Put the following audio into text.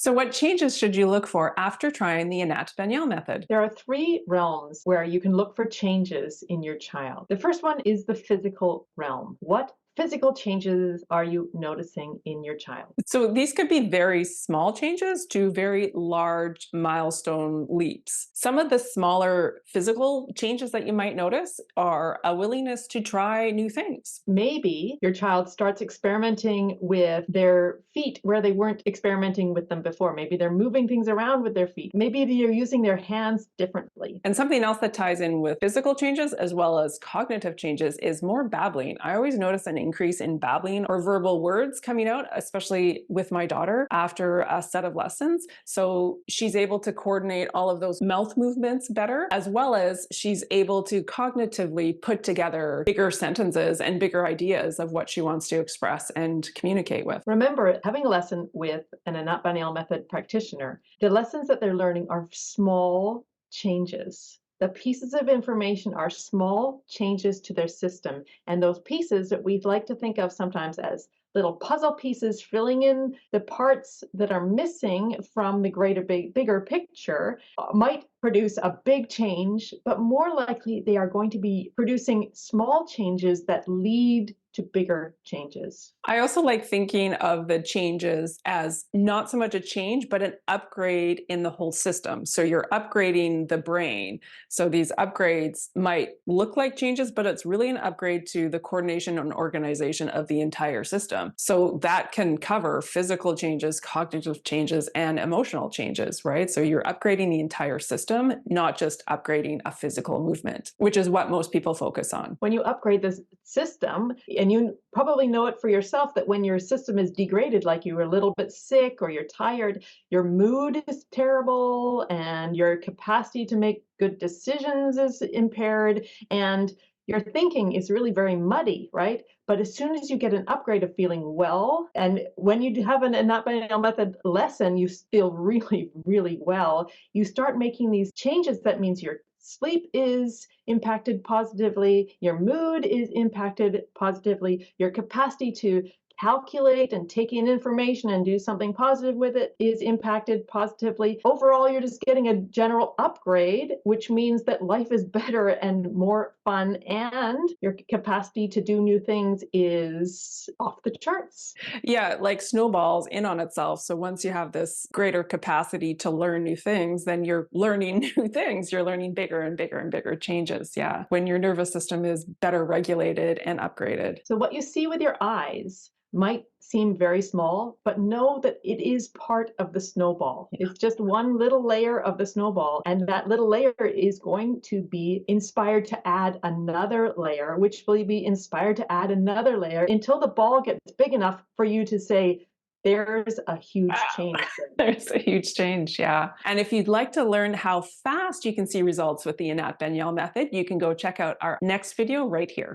So what changes should you look for after trying the Anat Baniel method? There are three realms where you can look for changes in your child. The first one is the physical realm. What physical changes are you noticing in your child? So these could be very small changes to very large milestone leaps. Some of the smaller physical changes that you might notice are a willingness to try new things. Maybe your child starts experimenting with their feet where they weren't experimenting with them before. Maybe they're moving things around with their feet. Maybe they're using their hands differently. And something else that ties in with physical changes as well as cognitive changes is more babbling. I always notice an increase in babbling or verbal words coming out, especially with my daughter after a set of lessons. So she's able to coordinate all of those mouth movements better, as well as she's able to cognitively put together bigger sentences and bigger ideas of what she wants to express and communicate with. Remember, having a lesson with an Anat Baniel Method practitioner, the lessons that they're learning are small changes. The pieces of information are small changes to their system. And those pieces that we'd like to think of sometimes as little puzzle pieces filling in the parts that are missing from the bigger picture might produce a big change, but more likely they are going to be producing small changes that lead to bigger changes. I also like thinking of the changes as not so much a change, but an upgrade in the whole system. So you're upgrading the brain. So these upgrades might look like changes, but it's really an upgrade to the coordination and organization of the entire system. So that can cover physical changes, cognitive changes, and emotional changes, right? So you're upgrading the entire system, not just upgrading a physical movement, which is what most people focus on. When you upgrade the system, and you probably know it for yourself, that when your system is degraded, like you're a little bit sick or you're tired, your mood is terrible and your capacity to make good decisions is impaired and your thinking is really very muddy, right? But as soon as you get an upgrade of feeling well, and when you have an Anat Baniel Method lesson, you feel really, really well, you start making these changes. That means your sleep is impacted positively, your mood is impacted positively, your capacity to calculate and take in information and do something positive with it is impacted positively. Overall, you're just getting a general upgrade, which means that life is better and more fun, and your capacity to do new things is off the charts. Yeah, like snowballs in on itself. So once you have this greater capacity to learn new things, then you're learning new things. You're learning bigger and bigger and bigger changes. Yeah, when your nervous system is better regulated and upgraded. So what you see with your eyes might seem very small, but know that it is part of the snowball. Yeah. It's just one little layer of the snowball, and that little layer is going to be inspired to add another layer, which will be inspired to add another layer until the ball gets big enough for you to say, there's a huge change. There's a huge change, yeah. And if you'd like to learn how fast you can see results with the Anat Baniel method, you can go check out our next video right here.